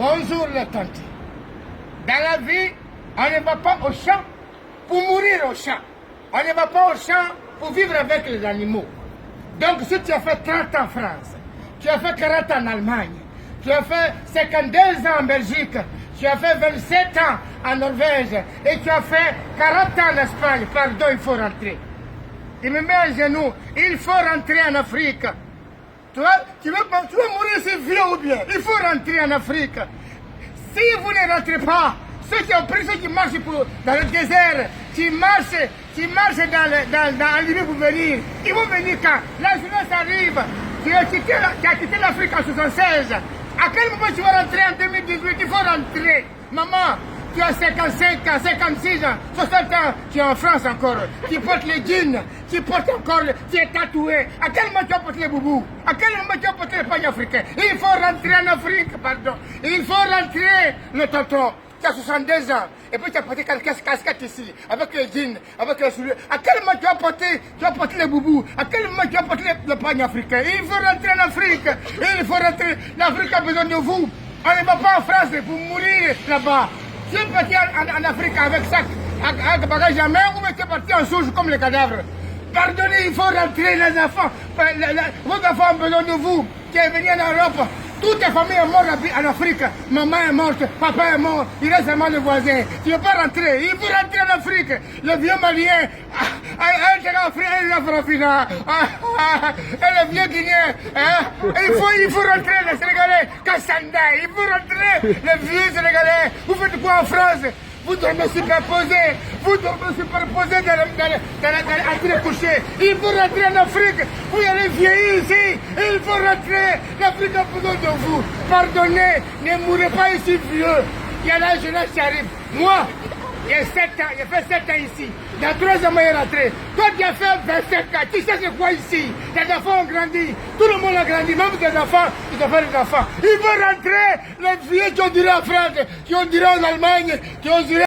Bonjour les tantes. Dans la vie, on ne va pas au champ pour mourir au champ. On ne va pas au champ pour vivre avec les animaux. Donc si tu as fait 30 ans en France, tu as fait 40 ans en Allemagne, tu as fait 52 ans en Belgique, tu as fait 27 ans en Norvège et tu as fait 40 ans en Espagne, pardon, il faut rentrer. Il me met à genoux, il faut rentrer en Afrique. Tu veux mourir si vieux ou bien, il faut rentrer en Afrique. Si vous ne rentrez pas, ceux qui ont pris, ceux qui marchent dans le désert, qui marchent dans Libye pour venir, ils vont venir quand la jeunesse arrive. Tu as quitté l'Afrique en 1976. À quel moment tu vas rentrer en 2018? Il faut rentrer. Maman, tu as 55 ans, 56 ans, 60 ans, tu es en France encore. Tu portes les jeans, tu portes encore, tu es tatoué. À quel moment tu vas porter les boubous? À quel moment tu vas porter les pagnes africains? Il faut rentrer en Afrique, pardon. Il faut rentrer, le tonton. Tu as 62 ans, et puis tu as porté quelques casquettes ici, avec les jeans, avec les souliers. À quel moment tu vas porter les boubous? À quel moment tu vas porter le pagne africain? Il faut rentrer en Afrique. Il faut rentrer. L'Afrique a besoin de vous. On ne va pas en France pour mourir là-bas. Tu es parti en Afrique avec sac, avec bagage à main, ou tu es parti en souche comme les cadavres. Pardonnez, il faut rentrer les enfants. Vos enfants ont besoin de vous. Tu es venu en Europe. Toute ta famille est morte en Afrique. Maman est morte, papa est mort, il reste seulement le voisin. Tu ne peux pas rentrer, il faut rentrer en Afrique. Le vieux malien, et le vieux guinéen, il faut rentrer les Sénégalais, Kassanda, il faut rentrer les vieux Sénégalais. Vous faites quoi en France? Vous dormez superposés, entre les couchers. Il faut rentrer en Afrique, vous allez vieillir ici, il faut rentrer, l'Afrique a besoin de vous. Pardonnez, ne mourrez pas ici vieux. Il y a la jeunesse qui arrive. Moi, j'ai fait 7 ans ici. Dans 3 ans, je suis rentré. Toi, tu as fait 25 ans. Tu sais c'est quoi ici? Tes enfants ont grandi. Tout le monde a grandi. Même tes enfants, ils ont fait des enfants. Il faut rentrer. Les vieux qui ont duré en France, qui ont duré en Allemagne, qui ont duré